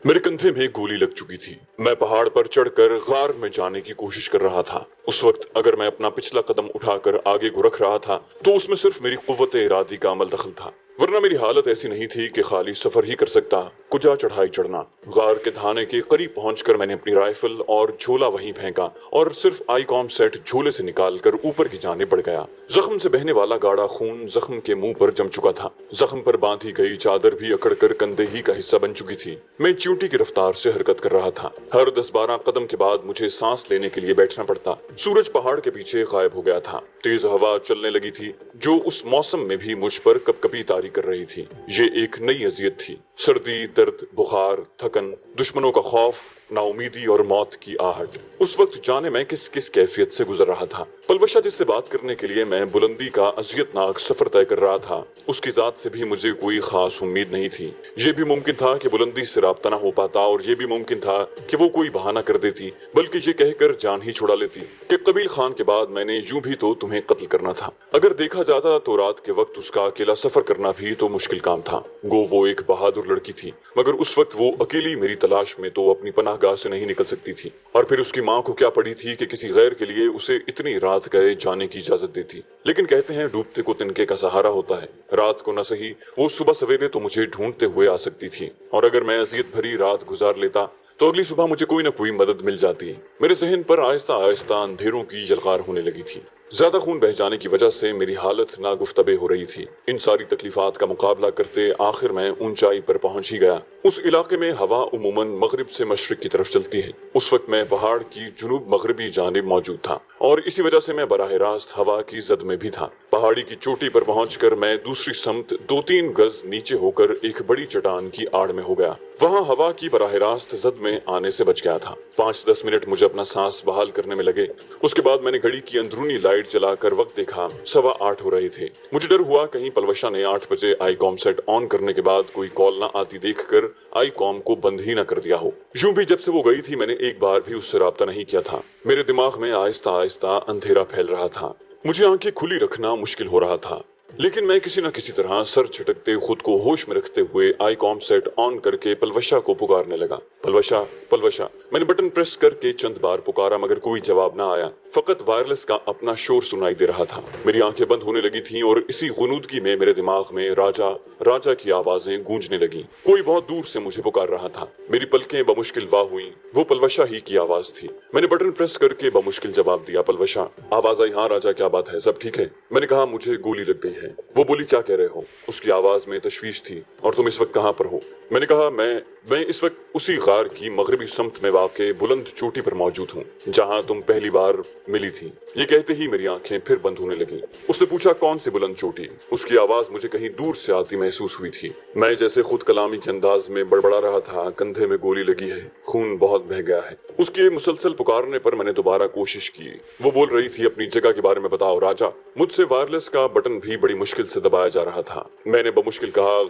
मेरे कंधे में गोली लग चुकी थी। मैं पहाड़ पर चढ़कर गार में जाने की कोशिश कर रहा था। उस वक्त अगर मैं अपना पिछला कदम उठाकर आगे को रख रहा था तो उसमें सिर्फ मेरी कुव्वत इरादी का अमल दखल था, वरना मेरी हालत ऐसी नहीं थी कि खाली सफर ही कर सकता। कुजा चढ़ाई चढ़ना। गार के धाने के करीब पहुंचकर मैंने अपनी राइफल और झोला वहीं फेंका और सिर्फ आईकॉम सेट झोले से निकालकर ऊपर की जाने बढ़ गया। जख्म से बहने वाला गाढ़ा खून जख्म के मुंह पर जम चुका था। जख्म पर बांधी गई चादर भी अकड़कर कंधे ही का हिस्सा बन चुकी थी। मैं चींटी की रफ्तार से हरकत कर रहा था। हर 10-12 कदम के बाद मुझे सांस लेने के लिए बैठना पड़ता। सूरज पहाड़ के पीछे गायब हो गया था। तेज हवा चलने लगी थी जो उस मौसम में भी मुझ पर कपकपी तारी कर रही थी। ये एक नई अजियत थी। सर्दी, दर्द, बुखार, थकन, दुश्मनों का खौफ, नाउमीदी और मौत की आहट। उस वक्त जाने मैं किस किस कैफियत से गुजर रहा था। पलवशा जिससे बात करने के लिए मैं बुलंदी का अजियतनाक सफर तय कर रहा था, उसकी जात से भी मुझे कोई खास उम्मीद नहीं थी। ये भी मुमकिन था कि बुलंदी से राब्ता ना हो पाता और ये भी मुमकिन था कि वो कोई बहाना कर देती, बल्कि ये कहकर जान ही छुड़ा लेती कि कबील खान के बाद मैंने यूं भी तो तुम्हें कत्ल करना था। अगर देखा जाता तो रात के वक्त उसका अकेला सफर करना भी तो मुश्किल काम था। गो वो एक बहादुर लड़की थी, मगर उस वक्त वो अकेली मेरी तलाश में तो अपनी पनाहगाह से नहीं निकल सकती थी। और फिर उसकी माँ को क्या पड़ी थी कि किसी गैर के लिए उसे इतनी रात गए जाने की इजाजत देती। लेकिन कहते हैं डूबते को तिनके का सहारा होता है। रात को न सही वो सुबह सवेरे तो मुझे ढूंढते हुए आ सकती थी, और अगर मैं अजियत भरी रात गुजार लेता तो अगली सुबह मुझे कोई न कोई मदद मिल जाती। मेरे जहन पर आहिस्ता आहिस्ता अंधेरों की जलकार होने लगी थी। ज्यादा खून बह जाने की वजह से मेरी हालत नागुफ्तबे हो रही थी। इन सारी तकलीफात का मुकाबला करते आखिर मैं ऊंचाई पर पहुंच ही गया। उस इलाके में हवा उमूमन मगरिब से मशरिक की तरफ चलती है। उस वक्त मैं पहाड़ की जुनूब मगरबी जानिब मौजूद था और इसी वजह से मैं बराह रास्त हवा की जद में भी था। पहाड़ी की चोटी पर पहुंचकर मैं दूसरी समत 2-3 गज नीचे होकर एक बड़ी चट्टान की आड़ में हो गया। वहां हवा की बराह रास्त जद में आने से बच गया था। 5-10 मिनट मुझे अपना सांस बहाल करने में लगे। उसके बाद मैंने घड़ी की अंदरूनी लाइट जलाकर वक्त देखा। 8:15 हो रहे थे। मुझे डर हुआ कहीं पलवशा ने 8 बजे आई कॉम सेट ऑन करने के बाद कोई कॉल ना आती देखकर आई कॉम को बंद ही ना कर दिया हो। यूं भी जब से वो गई थी मैंने एक बार भी उससे राब्ता नहीं किया था। मेरे दिमाग में आहिस्ता आहिस्ता अंधेरा फैल रहा था। मुझे आंखें खुली रखना मुश्किल हो रहा था, लेकिन मैं किसी न किसी तरह सर झटकते खुद को होश में रखते हुए आई कॉम सेट ऑन करके पलवशा को पुकारने लगा। पलवशा, पलवशा। मैंने बटन प्रेस करके चंद बार पुकारा मगर कोई जवाब ना आया। फकत वायरलेस का अपना शोर सुनाई दे रहा था। मेरी आंखें बंद होने लगी थीं और इसी गुनूदगी में मेरे दिमाग में राजा राजा की आवाजें गूंजने लगी। कोई बहुत दूर से मुझे पुकार रहा था। मेरी पलकें बमुश्किल वाह हुई। वो पलवशा ही की आवाज थी। मैंने बटन प्रेस करके बमुश्किल जवाब दिया, पलवशा। आवाज आई, हाँ राजा, क्या बात है, सब ठीक है? मैंने कहा, मुझे गोली लग गई है। वो बोली, क्या कह रहे हो? उसकी आवाज में तशवीश थी। और तुम इस वक्त कहाँ पर हो? मैंने कहा, मैं इस वक्त उसी गार की मगरबी समत में वाक़े बुलंद चोटी पर मौजूद हूँ जहाँ तुम पहली बार मिली थी। ये कहते ही मेरी आंखें फिर बंद होने लगी। उसने पूछा, कौन सी बुलंद चोटी? उसकी आवाज मुझे कहीं दूर से आती महसूस हुई थी। मैं जैसे खुद कलामी के अंदाज में बड़बड़ा रहा था, कंधे में गोली लगी है, खून बहुत बह गया है। उसके मुसलसल पुकारने पर मैंने दोबारा कोशिश की। वो बोल रही थी, अपनी जगह के बारे में बताओ राजा। मुझसे वायरलेस का बटन भी बड़ी मुश्किल से दबाया जा रहा था। मैंने बमुश्किल कहा,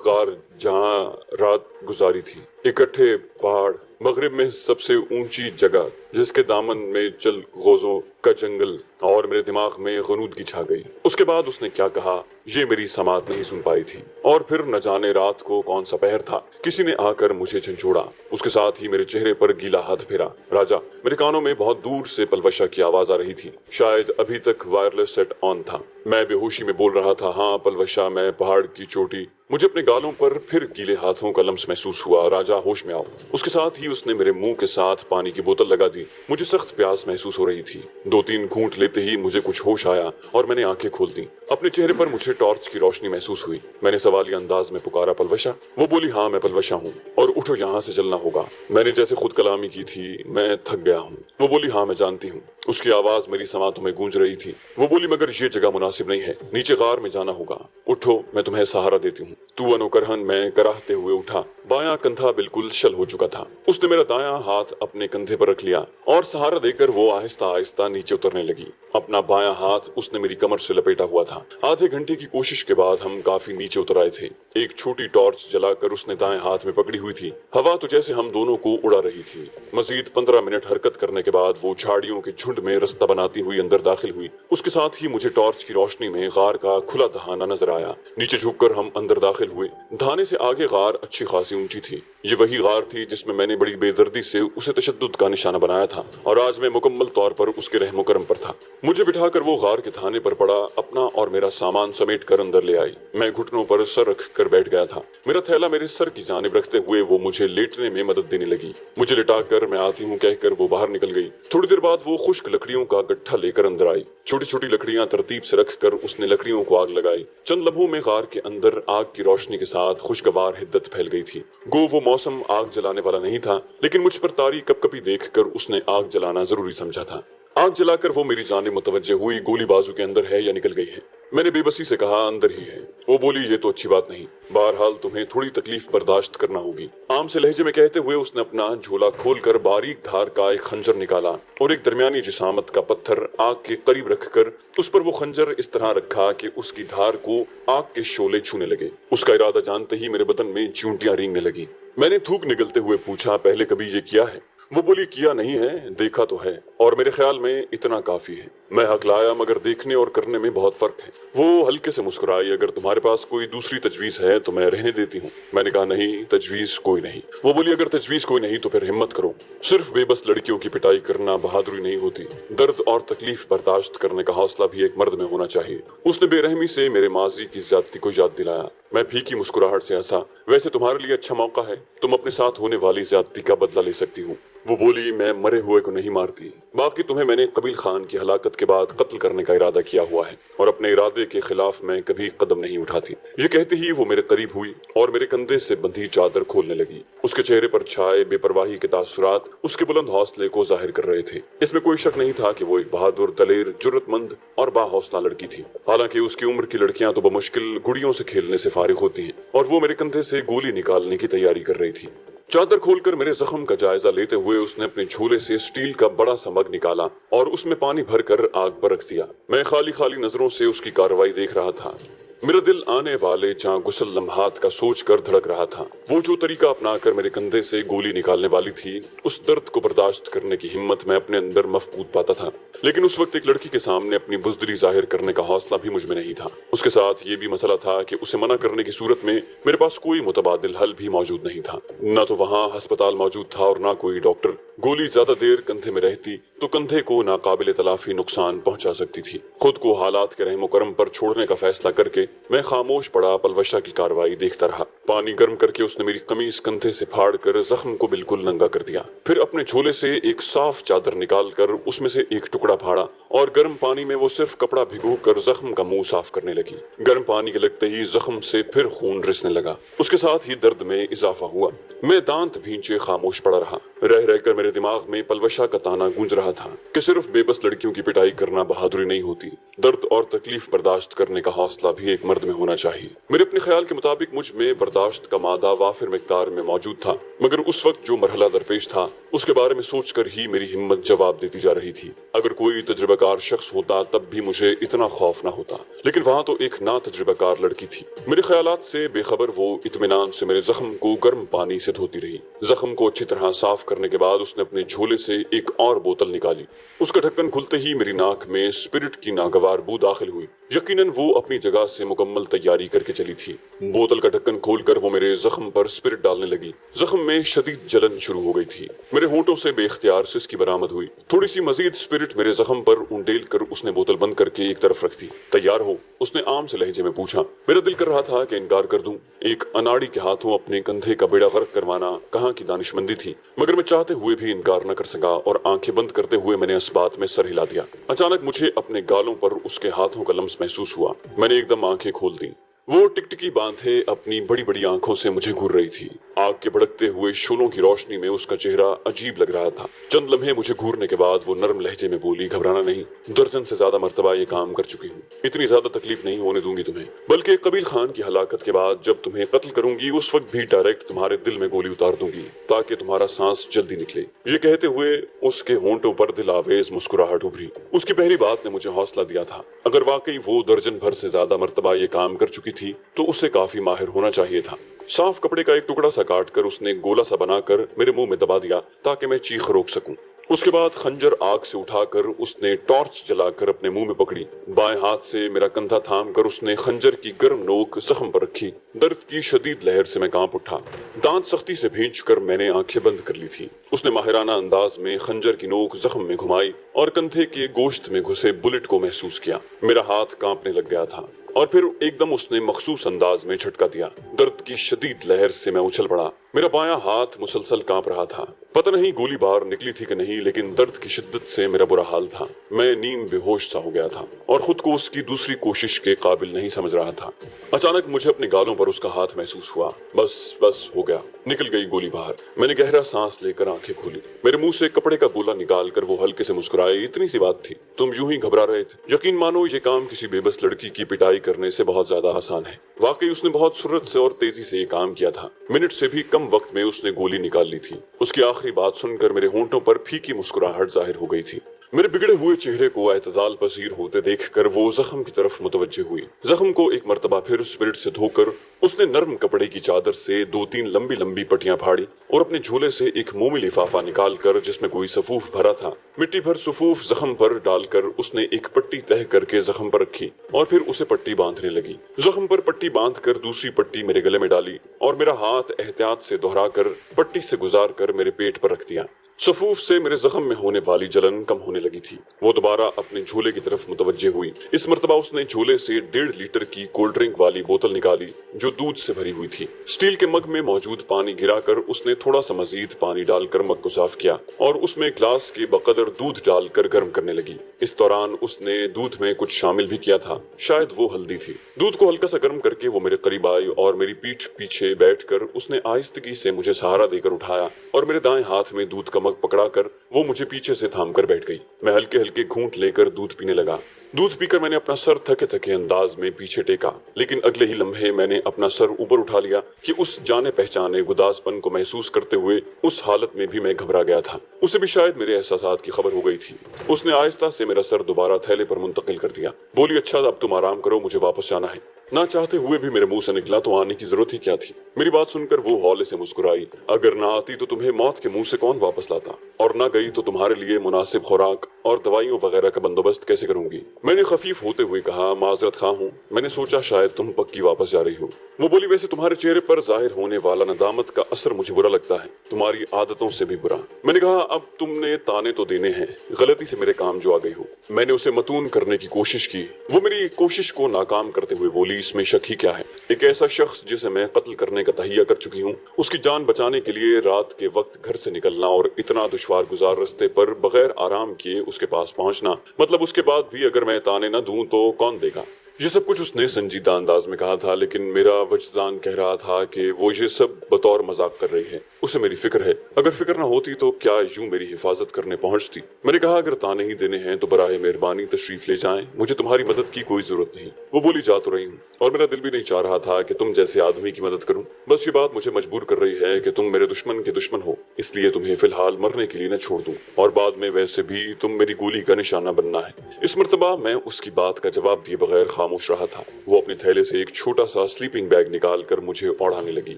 गार जहाँ रात गुजारी थी, इकट्ठे पहाड़, मगरिब में सबसे ऊंची जगह जिसके दामन में चल गोजों का जंगल। और मेरे दिमाग में गनूदगी छा गई। उसके बाद उसने क्या कहा ये मेरी समात नहीं सुन पाई थी। और फिर न जाने रात को कौन सा पहर था, किसी ने आकर मुझे झंझोड़ा। उसके साथ ही मेरे चेहरे पर गीला हाथ फेरा। राजा, मेरे कानों में बहुत दूर से पलवशा की आवाज आ रही थी। शायद अभी तक वायरलेस सेट ऑन था। मैं बेहोशी में बोल रहा था, हाँ पलवशा, मैं पहाड़ की चोटी। मुझे अपने गालों पर फिर गीले हाथों का लम्स महसूस हुआ। राजा, होश में आओ। उसके साथ ही उसने मेरे मुंह के साथ पानी की बोतल लगा दी। मुझे सख्त प्यास महसूस हो रही थी। 2-3 घूंट लेते ही मुझे कुछ होश आया और मैंने आंखें खोल दी। अपने चेहरे पर मुझे टॉर्च की रोशनी महसूस हुई। मैंने सवालिया अंदाज में पुकारा, पलवशा। वो बोली, हाँ मैं पलवशा हूँ और उठो, यहाँ से चलना होगा। मैंने जैसे खुद कलामी की थी, मैं थक गया हूँ। वो बोली, हाँ मैं जानती हूँ। उसकी आवाज मेरी समातों में गूंज रही थी। वो बोली, मगर ये जगह मुनासिब नहीं है, नीचे गार में जाना होगा। उठो, मैं तुम्हें सहारा देती हूँ। तू अनोकरहन मैं कराहते हुए उठा। बायां कंधा बिल्कुल शल हो चुका था। उसने मेरा दायां हाथ अपने कंधे पर रख लिया और सहारा देकर वो आहिस्ता आहिस्ता नीचे उतरने लगी। अपना बायां हाथ उसने मेरी कमर से लपेटा हुआ था। आधे घंटे की कोशिश के बाद हम काफी नीचे उतर आए थे। एक छोटी टॉर्च जलाकर उसने दाएं हाथ में पकड़ी हुई थी। हवा तो जैसे हम दोनों को उड़ा रही थी। मजीद 15 मिनट हरकत करने के बाद वो झाड़ियों के झुंड में रास्ता बनाती हुई अंदर दाखिल हुई। उसके साथ ही मुझे टॉर्च की रोशनी में गार का खुला दहाना नजर आया। गया। नीचे झुककर हम अंदर दाखिल हुए। धाने से आगे गार अच्छी खासी ऊंची थी। ये वही गार थी जिसमें मैंने बड़ी बेदर्दी से उसे तशद्दुद का निशाना बनाया था और आज मैं मुकम्मल तौर पर उसके रहमो करम पर था। मुझे बिठाकर वो गार के थाने पर पड़ा अपना और मेरा सामान समेट कर अंदर ले आई। मैं घुटनों पर सर रख कर बैठ गया था। मेरा थैला मेरे सर की जानिब रखते हुए वो मुझे लेटने में मदद देने लगी। मुझे लिटाकर मैं आती हूँ कहकर वो बाहर निकल गई। थोड़ी देर बाद वो खुश्क लकड़ियों का गट्ठा लेकर अंदर आई। छोटी छोटी लकड़ियां तरतीब से रखकर उसने लकड़ियों को आग लगाई। चंद लम्हों में गार के अंदर आग की रोशनी के साथ खुशगवार हिद्दत फैल गई थी। गो वो मौसम आग जलाने वाला नहीं था, लेकिन मुझ पर तारी कपकपी देखकर उसने आग जलाना जरूरी समझा था। आग जलाकर वो मेरी जानिब मुतवज्जे हुई। गोली बाजू के अंदर है या निकल गई है? मैंने बेबसी से कहा अंदर ही है। वो बोली ये तो अच्छी बात नहीं, बहरहाल तुम्हें थोड़ी तकलीफ बर्दाश्त करना होगी। आम से लहजे में कहते हुए उसने अपना झोला खोलकर बारीक धार का एक खंजर निकाला और एक दरमियानी जिसामत का पत्थर आग के करीब रखकर उस पर वो खंजर इस तरह रखा कि उसकी धार को आग के शोले छूने लगे। उसका इरादा जानते ही मेरे बदन में चूंटियां रेंगने लगी। मैंने थूक निगलते हुए पूछा पहले कभी ये किया है? वो बोली किया नहीं है, देखा तो है और मेरे ख्याल में इतना काफी है। मैं हकलाया मगर देखने और करने में बहुत फर्क है। वो हल्के से मुस्कुराई। अगर तुम्हारे पास कोई दूसरी तजवीज है तो मैं रहने देती हूँ। मैंने कहा नहीं, तजवीज कोई नहीं। वो बोली अगर तजवीज कोई नहीं तो फिर हिम्मत करो। सिर्फ बेबस लड़कियों की पिटाई करना बहादुरी नहीं होती, दर्द और तकलीफ बर्दाश्त करने का हौसला भी एक मर्द में होना चाहिए। उसने बेरहमी से मेरे माजी की ज्यादती को याद दिलाया। मैं फीकी मुस्कुराहट से हंसा। वैसे तुम्हारे लिए अच्छा मौका है, तुम अपने साथ होने वाली ज्यादती का बदला ले सकती हूँ। वो बोली मैं मरे हुए को नहीं मारती, बाकी तुम्हें मैंने कबील खान की हलाकत के बाद कत्ल करने का इरादा किया हुआ है और अपने इरादे के खिलाफ मैं कभी कदम नहीं उठाती। ये कहते ही वो मेरे करीब हुई और मेरे कंधे से बंधी चादर खोलने लगी। उसके चेहरे पर छाए बेपरवाही के तासुरात उसके बुलंद हौसले को जाहिर कर रहे थे। इसमें कोई शक नहीं था कि वो एक बहादुर, दलेर, जुर्रतमंद और बाहौसला लड़की थी। हालांकि उसकी उम्र की लड़कियां तो बमुश्किल गुड़ियों से खेलने से फारिग होती हैं और वो मेरे कंधे से गोली निकालने की तैयारी कर रही थी। चादर खोलकर मेरे जख्म का जायजा लेते हुए उसने अपने झोले से स्टील का बड़ा सा मग निकाला और उसमें पानी भरकर आग पर रख दिया। मैं खाली खाली नजरों से उसकी कार्रवाई देख रहा था। मेरा दिल आने वाले जहाँ गुसल लम्हात का सोच कर धड़क रहा था। वो जो तरीका अपनाकर मेरे कंधे से गोली निकालने वाली थी, उस दर्द को बर्दाश्त करने की हिम्मत मैं अपने अंदर मफकूद पाता था। लेकिन उस वक्त एक लड़की के सामने अपनी बुज़दिली जाहिर करने का हौसला भी मुझ में नहीं था। उसके साथ ये भी मसला था कि उसे मना करने की सूरत में मेरे पास कोई मुतबादिल हल भी मौजूद नहीं था। न तो वहाँ अस्पताल मौजूद था और न कोई डॉक्टर। गोली ज्यादा देर कंधे में रहती तो कंधे को नाकाबिले तलाफी नुकसान पहुंचा सकती थी। खुद को हालात के रहमो करम पर छोड़ने का फैसला करके मैं खामोश पड़ा पलवशा की कार्रवाई देखता रहा। पानी गर्म करके उसने मेरी कमीज कंधे से फाड़ कर जख्म को बिल्कुल नंगा कर दिया। फिर अपने झोले से एक साफ चादर निकाल कर उसमें से एक टुकड़ा फाड़ा और गर्म पानी में वो सिर्फ कपड़ा भिगो कर जख्म का मुंह साफ करने लगी। गर्म पानी के लगते ही जख्म से फिर खून रिसने लगा। उसके साथ ही दर्द में इजाफा हुआ। मैं दांत भींचे खामोश पड़ा रहा। रह रहकर मेरे दिमाग में पलवशा का ताना गूंज रहा था कि सिर्फ बेबस लड़कियों की पिटाई करना बहादुरी नहीं होती, दर्द और तकलीफ बर्दाश्त करने का हौसला भी एक मर्द में होना चाहिए। मेरे अपने ख्याल के मुताबिक मुझ में बर्दाश्त का मादा वाफिर मिकदार में मौजूद था, मगर उस वक्त जो मरहला दरपेश था उसके बारे में सोचकर ही मेरी हिम्मत जवाब देती जा रही थी। अगर कोई तजुर्बाकार शख्स होता तब भी मुझे इतना खौफ न होता, लेकिन वहाँ तो एक ना तजुर्बाकार लड़की थी। मेरे ख्यालात से बेखबर वो इत्मीनान से मेरे जख्म को गर्म पानी से धोती रही। जख्म को अच्छी तरह साफ करने के बाद उसने अपने झोले से एक और बोतल निकाली। उसका ढक्कन खुलते ही मेरी नाक में स्पिरिट की नागवार बू दाखिल हुई। यकीनन वो अपनी जगह से मुकम्मल तैयारी करके चली थी। बोतल का ढक्कन खोलकर वो मेरे जख्म पर स्पिरिट डालने लगी। जख्म में शदीद जलन शुरू हो गई थी। मेरे होंठों से बेख्तियार सिसकी बरामद हुई। थोड़ी सी मजीद स्पिरिट मेरे जख्म पर उंडेल कर उसने बोतल बंद करके एक तरफ रख दी। तैयार हो? उसने आम से लहजे में पूछा। मेरा दिल कर रहा था कि इनकार कर दूं। एक अनाड़ी के हाथों अपने कंधे का बेड़ा गर्क करवाना कहाँ की दानिशमंदी थी, मगर मैं चाहते हुए भी इनकार न कर सका और आंखें बंद करते हुए मैंने इस बात में सर हिला दिया। अचानक मुझे अपने गालों पर उसके हाथों का लम्स महसूस हुआ। मैंने एकदम आंखें खोल दी। वो टिकटिकी बांधे अपनी बड़ी बड़ी आंखों से मुझे घूर रही थी। आग के भड़कते हुए शोलों की रोशनी में उसका चेहरा अजीब लग रहा था। चंद लम्हे मुझे घूरने के बाद वो नरम लहजे में बोली, घबराना नहीं, दर्जन से ज्यादा मर्तबा ये काम कर चुकी हूँ। इतनी ज्यादा तकलीफ नहीं होने दूंगी तुम्हें, बल्कि कबीर खान की हलाकत के बाद जब तुम्हें कत्ल करूंगी उस वक्त भी डायरेक्ट तुम्हारे दिल में गोली उतार दूंगी ताकि तुम्हारा सांस जल्दी निकले। ये कहते हुए उसके होंठों पर दिल आवेज मुस्कुराहट उभरी। उसकी पहली बात ने मुझे हौसला दिया था। अगर वाकई वो दर्जन भर से ज्यादा मर्तबा ये काम कर चुकी थी तो उसे काफी माहिर होना चाहिए था। साफ कपड़े का एक टुकड़ा सा काट कर उसने गोला सा बनाकर मेरे मुंह में दबा दिया ताकि मैं चीख रोक सकूं। उसके बाद खंजर आग से उठाकर उसने टॉर्च जलाकर अपने मुंह में पकड़ी। बाएं हाथ से मेरा कंधा थाम कर उसने खंजर की गर्म नोक जख्म पर रखी। दर्द की शदीद लहर से मैं कांप उठा। दांत सख्ती से भींचकर मैंने आंखें बंद कर ली थी। उसने माहिराना अंदाज में खंजर की नोक जख्म में घुमाई और कंधे के गोश्त में घुसे बुलेट को महसूस किया। मेरा हाथ कांपने लग गया था और फिर एकदम उसने मखसूस अंदाज में झटका दिया। दर्द की शदीद लहर से मैं उछल पड़ा। मेरा बायां हाथ मुसलसल कांप रहा था। पता नहीं गोली बाहर निकली थी कि नहीं, लेकिन दर्द की शिद्दत से मेरा बुरा हाल था। मैं नीम बेहोश सा हो गया था और खुद को उसकी दूसरी कोशिश के काबिल नहीं समझ रहा था। अचानक मुझे अपने गालों पर उसका हाथ महसूस हुआ। बस हो गया, निकल गई गोली बाहर। मैंने गहरा सांस लेकर आंखें खोली। मेरे मुंह से कपड़े का गोला निकाल कर वो हल्के से मुस्कुराए। इतनी सी बात थी, तुम यूं ही घबरा रहे थे। यकीन मानो ये काम किसी बेबस लड़की की पिटाई करने से बहुत ज्यादा आसान है। वाकई उसने बहुत सुरत से और तेजी से ये काम किया था। मिनट से भी कम वक्त में उसने गोली निकाल ली थी। उसकी आखिरी बात सुनकर मेरे होंठों पर फीकी मुस्कुराहट जाहिर हो गई थी। मेरे बिगड़े हुए चेहरे को एतदाल पसीर होते देखकर वो जख्म की तरफ मुतवज्जे हुई। जख्म को एक मर्तबा फिर स्पिरिट से धोकर उसने नर्म कपड़े की चादर से 2-3 लंबी लंबी पट्टियां फाड़ी और अपने झोले से एक मोमी लिफाफा निकालकर, जिसमें कोई सफूफ भरा था, मिट्टी भर सफूफ जख्म पर डालकर उसने एक पट्टी तह करके जख्म पर रखी और फिर उसे पट्टी बांधने लगी। जख्म पर पट्टी बांधकर दूसरी पट्टी मेरे गले में डाली और मेरा हाथ एहतियात से दोहराकर पट्टी से गुजार कर मेरे पेट पर रख दिया। सफूफ से मेरे जख्म में होने वाली जलन कम होने लगी थी। वो दोबारा अपने झोले की तरफ मुतवज्जे हुई। इस मर्तबा उसने झोले से 1.5 लीटर की कोल्ड ड्रिंक वाली बोतल निकाली जो दूध से भरी हुई थी। स्टील के मग में मौजूद पानी गिराकर उसने थोड़ा सा मजीद पानी डालकर मग को साफ किया और उसमें ग्लास के बकदर दूध डालकर गर्म करने लगी। इस दौरान उसने दूध में कुछ शामिल भी किया था, शायद वो हल्दी थी। दूध को हल्का सा गर्म करके वो मेरे करीब आई और मेरी पीठ पीछे बैठकर उसने आहिस्तगी से मुझे सहारा देकर उठाया और मेरे दाएं हाथ में दूध का मग पकड़ाकर वो मुझे पीछे से थाम कर बैठ गई। मैं हल्के हल्के घूंट लेकर दूध पीने लगा। दूध पीकर मैंने अपना सर थके थके अंदाज में पीछे टेका, लेकिन अगले ही लम्हे मैंने अपना सर ऊपर उठा लिया कि उस जाने पहचाने गुदासपन को महसूस करते हुए उस हालत में भी मैं घबरा गया था। उसे भी शायद मेरे एहसासात की खबर हो गई थी। उसने आहिस्ता से मेरा सर दोबारा थैले पर मुंतकिल कर दिया। बोली, अच्छा अब तुम आराम करो, मुझे वापस जाना है। ना चाहते हुए भी मेरे मुंह से निकला, तो आने की जरूरत ही क्या थी। मेरी बात सुनकर वो हौले से मुस्कुराई। अगर ना आती तो तुम्हें मौत के मुंह से कौन वापस लाता, और ना गई तो तुम्हारे लिए मुनासिब खुराक और दवाइयों वगैरह का बंदोबस्त कैसे करूंगी। मैंने खफीफ होते हुए कहा, माजरत खा हूँ, मैंने सोचा शायद तुम पक्की वापस जा रही हो। वो बोली, वैसे तुम्हारे चेहरे पर जाहिर होने वाला नदामत का असर मुझे बुरा लगता है, तुम्हारी आदतों से भी बुरा। मैंने कहा, अब तुमने ताने तो देने हैं, गलती से मेरे काम जो आ गई हो। मैंने उसे मतून करने की कोशिश की। वो मेरी कोशिश को नाकाम करते हुए बोली, इसमें शक ही क्या है। एक ऐसा शख्स जिसे मैं कत्ल करने का तहिया कर चुकी हूँ, उसकी जान बचाने के लिए रात के वक्त घर से निकलना और इतना दुश्वार गुजार रास्ते पर बगैर आराम किए उसके पास पहुंचना, मतलब उसके बाद भी अगर मैं ताने न दूं तो कौन देगा। ये सब कुछ उसने संजीदा अंदाज में कहा था, लेकिन मेरा वजदान कह रहा था कि वो ये सब बतौर मजाक कर रही है। उसे मेरी फिक्र है। अगर फिक्र न होती तो क्या यूं मेरी हिफाजत करने पहुंचती। मैंने कहा, अगर ताने ही देने हैं तो बराए मेहरबानी तशरीफ ले जाएं, मुझे तुम्हारी मदद की कोई जरूरत नहीं। वो बोली, जा तो रही हूँ और मेरा दिल भी नहीं चाह रहा था कि तुम जैसे आदमी की मदद करूं। बस ये बात मुझे मजबूर कर रही है कि तुम मेरे दुश्मन के दुश्मन हो, इसलिए तुम्हें फिलहाल मरने के लिए न छोड़ दूं, और बाद में वैसे भी तुम मेरी गोली का निशाना बनना है। इस मर्तबा मैं उसकी बात का जवाब दिए बगैर खामोश रहा था। वो अपने थैले से एक छोटा सा स्लीपिंग बैग निकाल कर मुझे ओढ़ाने लगी।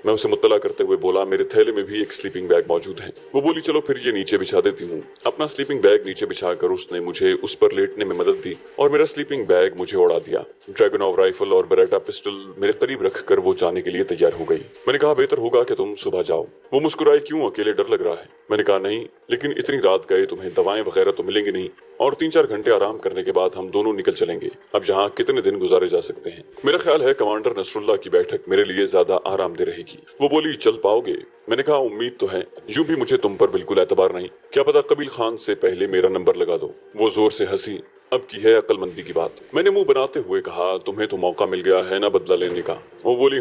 मैं उसे मुत्तला करते हुए बोला, मेरे थैले में भी एक स्लीपिंग बैग मौजूद है। वो बोली, चलो फिर ये नीचे बिछा देती हूँ। अपना स्लीपिंग बैग नीचे बिछाकर उसने मुझे उस पर लेटने में मदद दी और मेरा स्लीपिंग बैग मुझे उड़ा दिया। ड्रैगनोव राइफल और बेरेटा पिस्टल मेरे करीब रखकर वो जाने के लिए तैयार हो गई। मैंने कहा, बेहतर होगा कि तुम सुबह जाओ। वो मुस्कुराई, क्यों, अकेले डर लग रहा है। मैंने कहा, नहीं, लेकिन इतनी रात गए तुम्हें दवाएं वगैरह तो मिलेंगी नहीं, और 3-4 घंटे आराम करने के बाद हम दोनों निकल चलेंगे। अब यहाँ कितने दिन गुजारे जा सकते हैं। मेरा ख्याल है कमांडर नसरुल्लाह की बैठक मेरे लिए ज्यादा आरामदेह रहेगी। वो बोली, चल पाओगे। मैंने कहा, उम्मीद तो है, यूं भी मुझे तुम पर बिल्कुल एतबार नहीं, क्या पता कबील खान से पहले मेरा नंबर लगा दो। वो जोर से हंसी, अब की है अक्लमंदी की बात। मैंने मुंह बनाते हुए कहा, तुम्हें तो मौका मिल गया है ना बदला लेने का। वो बोली,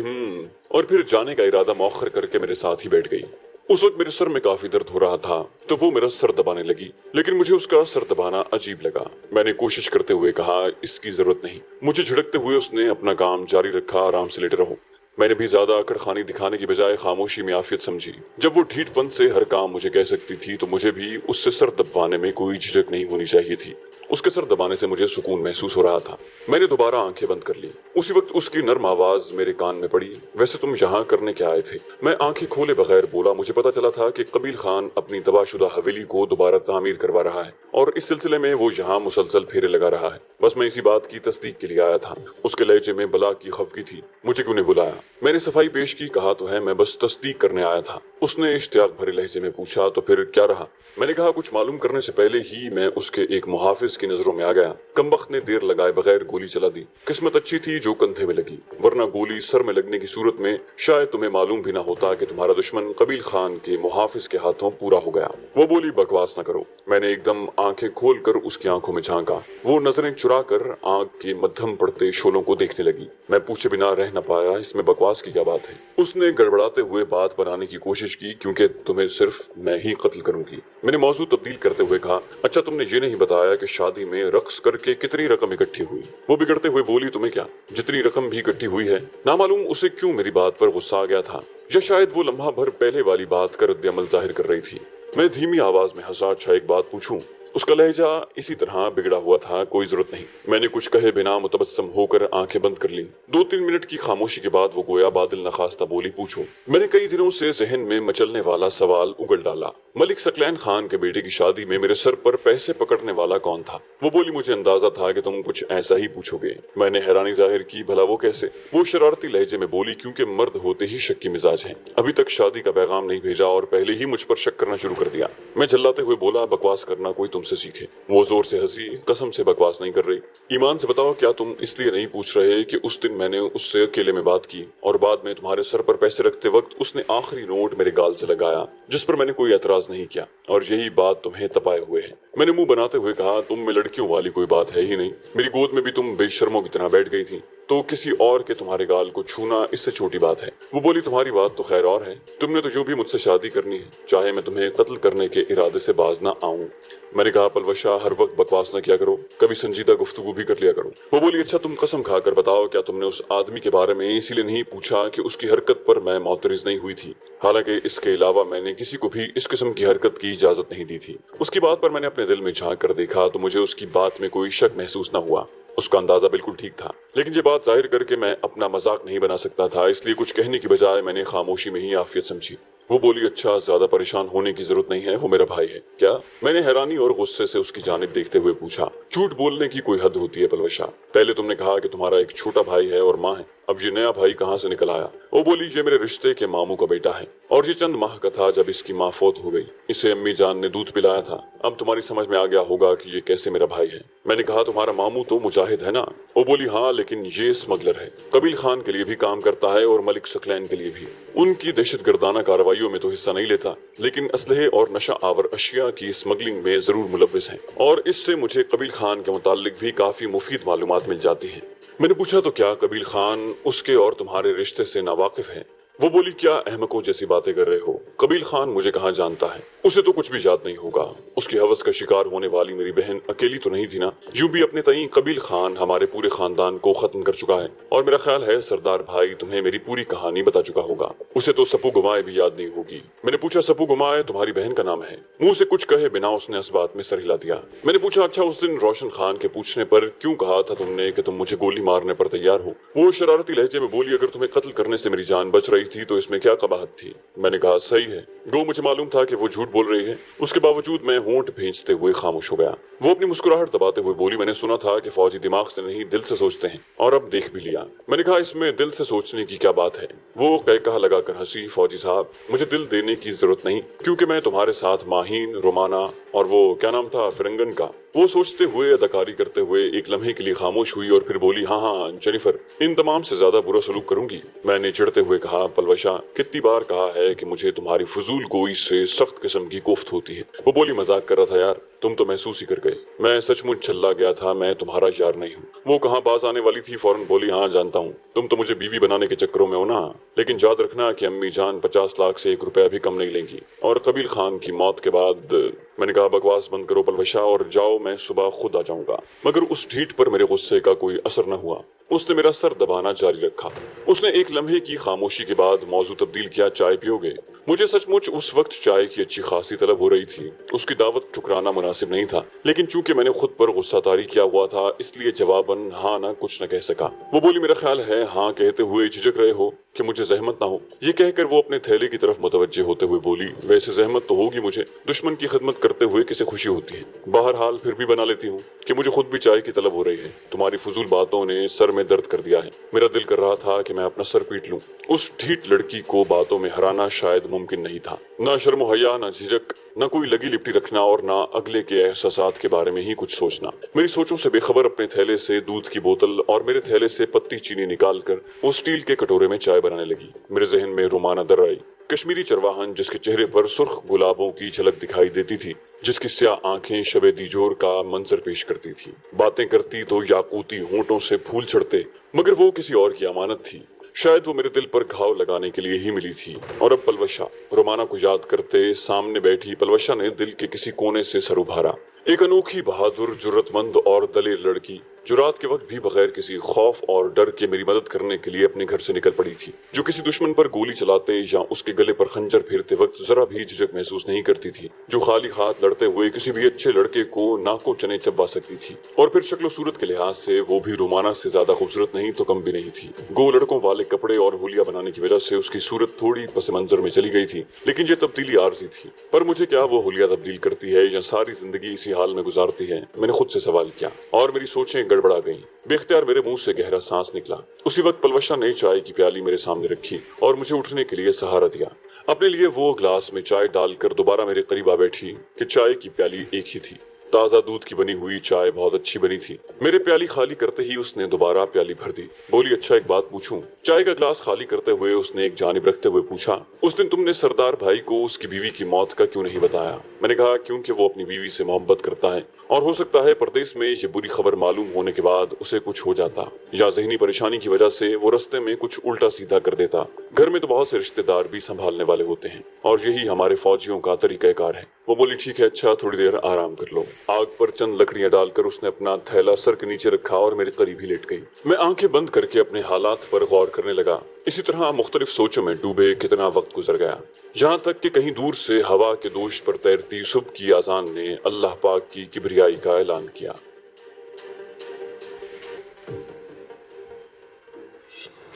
और फिर जाने का इरादा मौखर करके मेरे साथ ही बैठ गई। उस वक्त मेरे सर में काफी दर्द हो रहा था, तो वो मेरा सर दबाने लगी, लेकिन मुझे उसका सर दबाना अजीब लगा। मैंने कोशिश करते हुए कहा, इसकी जरूरत नहीं। मुझे झिड़कते हुए उसने अपना काम जारी रखा, आराम से लेटे रहो। मैंने भी ज्यादा अकड़खानी दिखाने की बजाय खामोशी में आफियत समझी। जब वो ढीठपन से हर काम मुझे कह सकती थी, तो मुझे भी उससे सर दबवाने में कोई झिझक नहीं होनी चाहिए थी। उसके सर दबाने से मुझे सुकून महसूस हो रहा था। मैंने दोबारा आंखें बंद कर ली। उसी वक्त उसकी नर्म आवाज मेरे कान में पड़ी, वैसे तुम यहाँ करने क्या आए थे? मैं आंखें खोले बगैर बोला, मुझे पता चला था कि कबील खान अपनी तबाहशुदा हवेली को दोबारा तामीर करवा रहा है और इस सिलसिले में वो यहाँ मुसलसल फेरे लगा रहा है। बस मैं इसी बात की तस्दीक के लिए आया था। उसके लहजे में बला की खफगी थी। मुझे क्यों नहीं बुलाया? मैंने सफाई पेश की, कहा तो है मैं बस तस्दीक करने आया था। उसने इश्तियाक भरे लहजे में पूछा, तो फिर क्या रहा? मैंने कहा कुछ मालूम करने से पहले ही मैं उसके एक मुहाफिज की नजरों में आ गया। कमबख्त ने देर लगाए बगैर गोली चला दी। किस्मत अच्छी थी जो कंधे में लगी, वरना गोली सर में लगने की सूरत में शायद तुम्हें मालूम भी ना होता कि तुम्हारा दुश्मन कबील खान के मुहाफिज के हाथों पूरा हो गया। वो बोली, बकवास न करो। मैंने एकदम आंखें खोलकर उसकी आंखों में झांका। वो नजरें चुरा कर आंख के मध्यम पड़ते शोलों को देखने लगी। मैं पूछे बिना रह न पाया, इसमें बकवास की क्या बात है? उसने गड़बड़ाते हुए बात बनाने की कोशिश की, क्योंकि तुम्हें सिर्फ मैं ही कत्ल करूंगी। मैंने मौजू तब्दील करते हुए कहा, अच्छा तुमने ये नहीं बताया कि शादी में रक्स करके कितनी रकम इकट्ठी हुई? वो बिगड़ते हुए बोली, तुम्हें क्या, जितनी रकम भी इकट्ठी हुई है। ना मालूम उसे क्यों मेरी बात पर गुस्सा आ गया था, या शायद वो लम्हा भर पहले वाली बात का रद्द-ए-अमल जाहिर कर रही थी। मैं धीमी आवाज में हंसा, अच्छा एक बात पूछूं? उसका लहजा इसी तरह बिगड़ा हुआ था, कोई जरूरत नहीं। मैंने कुछ कहे बिना मुतबस्सम होकर आंखें बंद कर ली। 2-3 मिनट की खामोशी के बाद वो गोया बादल नखास्ता बोली, पूछो। मैंने कई दिनों से जहन में मचलने वाला सवाल उगल डाला, मलिक सकलैन खान के बेटे की शादी में मेरे सर पर पैसे पकड़ने वाला कौन था? वो बोली, मुझे अंदाजा था कि तुम कुछ ऐसा ही पूछोगे। मैंने हैरानी जाहिर की, भला वो कैसे? वो शरारती लहजे में बोली, क्योंकि मर्द होते ही शक की मिजाज है। अभी तक शादी का पैगाम नहीं भेजा और पहले ही मुझ पर शक करना शुरू कर दिया। मैं झल्लाते हुए बोला, बकवास करना कोई तुमसे सीखे। वो जोर से हंसी, कसम से बकवास नहीं कर रही। ईमान से बताओ, क्या तुम इसलिए नहीं पूछ रहे कि उस दिन मैंने उससे अकेले में बात की और बाद में तुम्हारे सर पर पैसे रखते वक्त उसने आखिरी नोट मेरे गाल से लगाया, जिस पर मैंने कोई एतराज नहीं किया, और यही बात तुम्हें तपाए हुए है। मैंने मुंह बनाते हुए कहा, तुम में लड़कियों वाली कोई बात है ही नहीं। मेरी गोद में भी तुम बेशर्मों की तरह बैठ गई थी, तो किसी और के तुम्हारे गाल को छूना इससे छोटी बात है। वो बोली, तुम्हारी बात तो खैर और है। तुमने तो यूं भी मुझसे शादी करनी है, चाहे मैं तुम्हें कत्ल करने के इरादे से बाज ना आऊं। मैंने कहा, पलवशा हर वक्त बकवास न किया करो, कभी संजीदा गुफ्तगू भी कर लिया करो। वो बोली, अच्छा तुम कसम खाकर बताओ, क्या तुमने उस आदमी के बारे में इसीलिए नहीं पूछा कि उसकी हरकत पर मैं मोतरिज नहीं हुई थी? हालांकि इसके अलावा मैंने किसी को भी इस किस्म की हरकत की इजाजत नहीं दी थी। उसकी बात पर मैंने अपने दिल में झांक कर देखा तो मुझे उसकी बात में कोई शक महसूस न हुआ। उसका अंदाजा बिल्कुल ठीक था, लेकिन ये बात जाहिर करके मैं अपना मजाक नहीं बना सकता था, इसलिए कुछ कहने की बजाय मैंने खामोशी में ही आफियत समझी। वो बोली, अच्छा ज्यादा परेशान होने की जरूरत नहीं है, वो मेरा भाई है। क्या? मैंने हैरानी और गुस्से से उसकी जानिब देखते हुए पूछा। झूठ बोलने की कोई हद होती है पलवशा। पहले तुमने कहा कि तुम्हारा एक छोटा भाई है और माँ है, अब ये नया भाई कहाँ से निकल आया? वो बोली, ये मेरे रिश्ते के मामू का बेटा है और ये चंद माह का था जब इसकी माँ फौत हो गई। इसे अम्मी जान ने दूध पिलाया था। अब तुम्हारी समझ में आ गया होगा कि ये कैसे मेरा भाई है। मैंने कहा, तुम्हारा मामू तो मुजाहिद है ना? वो बोली, हाँ, लेकिन ये स्मगलर है। कबील खान के लिए भी काम करता है और मलिक सकलैन के लिए भी। उनकी दहशतगर्दाना कार्रवाइयों में तो हिस्सा नहीं लेता, लेकिन असलहे और नशा आवर अशिया की स्मगलिंग में जरूर मुलव्विस है, और इससे मुझे कबील खान के मुताल्लिक भी काफी मुफीद मालूमात मिल जाती हैं। मैंने पूछा, तो क्या कबील खान उसके और तुम्हारे रिश्ते से नावाकिफ है? वो बोली, क्या अहमकों जैसी बातें कर रहे हो? कबील खान मुझे कहाँ जानता है? उसे तो कुछ भी याद नहीं होगा। उसकी हवस का शिकार होने वाली मेरी बहन अकेली तो नहीं थी ना? यूं भी अपने तई कबील खान हमारे पूरे खानदान को खत्म कर चुका है, और मेरा ख्याल है सरदार भाई तुम्हें मेरी पूरी कहानी बता चुका होगा। उसे तो सपू गुमाए भी याद नहीं होगी। मैंने पूछा, सपू गुमाए तुम्हारी बहन का नाम है? मुंह से कुछ कहे बिना उसने इस बात में सर हिला दिया। मैंने पूछा, अच्छा उस दिन रोशन खान के पूछने पर क्यों कहा था तुमने कि तुम मुझे गोली मारने पर तैयार हो? वो शरारती लहजे में बोली, अगर तुम्हें कत्ल करने से मेरी जान बच रही थी तो इसमें क्या कबाहत थी? मैंने कहा, सही है। गो मुझे मालूम था कि वो झूठ बोल रही है, उसके बावजूद मैं होंठ भींचते हुए खामोश हो गया। वो अपनी मुस्कुराहट दबाते हुए बोली, मैंने सुना था कि फौजी दिमाग से नहीं दिल से सोचते हैं, और अब देख भी लिया। मैंने कहा, इसमें दिल से सोचने की क्या बात है? वो कहकहा लगाकर हंसी, फौजी साहब मुझे दिल देने की जरूरत नहीं, क्योंकि मैं तुम्हारे साथ माहीन, रोमाना और वो क्या नाम था फिरंगन का। वो सोचते हुए अदाकारी करते हुए एक लम्हे के लिए खामोश हुई और फिर बोली, हाँ हाँ जेनिफर, इन तमाम से ज्यादा बुरा सलूक करूंगी। मैंने चिढ़ते हुए कहा, पलवशा कितनी बार कहा है कि मुझे तुम्हारी फजूल गोई से सख्त किस्म की कोफ्त होती है। वो बोली, मजाक कर रहा था यार, तुम तो महसूस ही कर गए। मैं सचमुच झल्ला गया था, मैं तुम्हारा यार नहीं हूँ। वो कहाँ बाज आने वाली थी, फौरन बोली, हाँ जानता हूँ, तुम तो मुझे बीवी बनाने के चक्करों में हो ना, लेकिन याद रखना कि अम्मी जान 50 लाख से 1 रुपया भी कम नहीं लेंगी, और कबील खान की मौत के बाद। मैंने कहा, बकवास बंद करो पलवशा और जाओ, मैं सुबह खुद आ जाऊंगा। मगर उस ढीठ पर मेरे गुस्से का कोई असर न हुआ। उसने मेरा सर दबाना जारी रखा। उसने एक लम्हे की खामोशी के बाद मौजू तब्दील किया, चाय पियोगे? मुझे सचमुच उस वक्त चाय की अच्छी खासी तलब हो रही थी। उसकी दावत ठुकराना मुनासिब नहीं था, लेकिन चूंकि मैंने खुद पर गुस्सा तारी किया हुआ था, इसलिए जवाबन हाँ ना कुछ न कह सका। वो बोली, मेरा ख्याल है हाँ कहते हुए झिझक रहे हो कि मुझे जहमत ना हो। ये कहकर वो अपने थैले की तरफ मुतवज्जे होते हुए बोली, वैसे जहमत तो होगी मुझे, दुश्मन की खिदमत करते हुए किसे खुशी होती है। बहरहाल फिर भी बना लेती हूँ कि मुझे खुद भी चाय की तलब हो रही है। तुम्हारी फजूल बातों ने सर में दर्द कर दिया है। मेरा दिल कर रहा था कि मैं अपना सर पीट लूं। उस ढीठ लड़की को बातों में हराना शायद मुमकिन नहीं था। ना शर्म हया, ना झिझक, न कोई लगी लिपटी रखना और ना अगले के एहसासात के बारे में ही कुछ सोचना। मेरी सोचों से बेखबर अपने थैले से दूध की बोतल और मेरे थैले से पत्ती चीनी निकालकर वो स्टील के कटोरे में चाय बनाने लगी। मेरे जहन में रोमाना दर आई, कश्मीरी चरवाहन जिसके चेहरे पर सुर्ख गुलाबों की झलक दिखाई देती थी, जिसकी स्याह आंखें शबे दीजोर का मंजर पेश करती थी। बातें करती तो याकूती होंठों से फूल छड़ते, मगर वो किसी और की अमानत थी। शायद वो मेरे दिल पर घाव लगाने के लिए ही मिली थी। और अब पलवशा, रोमाना को याद करते सामने बैठी पलवशा ने दिल के किसी कोने से सर उभारा। एक अनोखी, बहादुर, जुर्रतमंद और दलेर लड़की, जो रात के वक्त भी बगैर किसी खौफ और डर के मेरी मदद करने के लिए अपने घर से निकल पड़ी थी, जो किसी दुश्मन पर गोली चलाते या उसके गले पर खंजर फेरते वक्त जरा भी झिझक महसूस नहीं करती थी, जो खाली हाथ लड़ते हुए किसी भी अच्छे लड़के को नाको चने चबा सकती थी। और फिर शक्ल सूरत के लिहाज से वो भी रोमाना से ज्यादा खूबसूरत नहीं तो कम भी नहीं थी। गो लड़कों वाले कपड़े और हुलिया बनाने की वजह से उसकी सूरत थोड़ी पस मंजर में चली गई थी, लेकिन ये तब्दीली आर्जी थी। पर मुझे क्या वो हुलिया तब्दील करती है या सारी जिंदगी इसी हाल में गुजारती है, मैंने खुद से सवाल किया और मेरी सोचें गड़बड़ा गईं। बेख्तियार मेरे मुंह से गहरा सांस निकला। उसी वक्त पलवशा ने चाय की प्याली मेरे सामने रखी और मुझे उठने के लिए सहारा दिया। अपने लिए वो ग्लास में चाय डालकर दोबारा मेरे करीब आ बैठी कि चाय की प्याली एक ही थी। ताजा दूध की बनी हुई चाय बहुत अच्छी बनी थी। मेरे प्याली खाली करते ही उसने दोबारा प्याली भर दी। बोली, अच्छा एक बात पूछूं? चाय का ग्लास खाली करते हुए उसने एक जानिब रखते हुए पूछा, उस दिन तुमने सरदार भाई को उसकी बीवी की मौत का क्यों नहीं बताया? मैंने कहा, क्योंकि वो अपनी बीवी से मोहब्बत करता है और हो सकता है परदेश में ये बुरी खबर मालूम होने के बाद उसे कुछ हो जाता या ज़हनी परेशानी की वजह से वो रास्ते में कुछ उल्टा सीधा कर देता। घर में तो बहुत से रिश्तेदार भी संभालने वाले होते हैं और यही हमारे फौजियों का तरीक़ाकार है। वो बोली, ठीक है, अच्छा थोड़ी देर आराम कर लो। आग पर चंद लकड़ियां डालकर उसने अपना थैला सर के नीचे रखा और मेरे करीब ही लेट गई। मैं आंखें बंद करके अपने हालात पर गौर करने लगा। इसी तरह मुख्तलिफ सोचों में डूबे कितना वक्त गुजर गया, यहाँ तक कि कहीं दूर से हवा के दोष पर तैरती सुबह की आजान ने अल्लाह पाक की किबरियाई का ऐलान किया।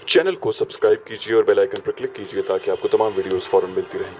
चैनल को सब्सक्राइब कीजिए और बेल आइकन पर क्लिक कीजिए ताकि आपको तमाम वीडियोस फौरन मिलती रहें।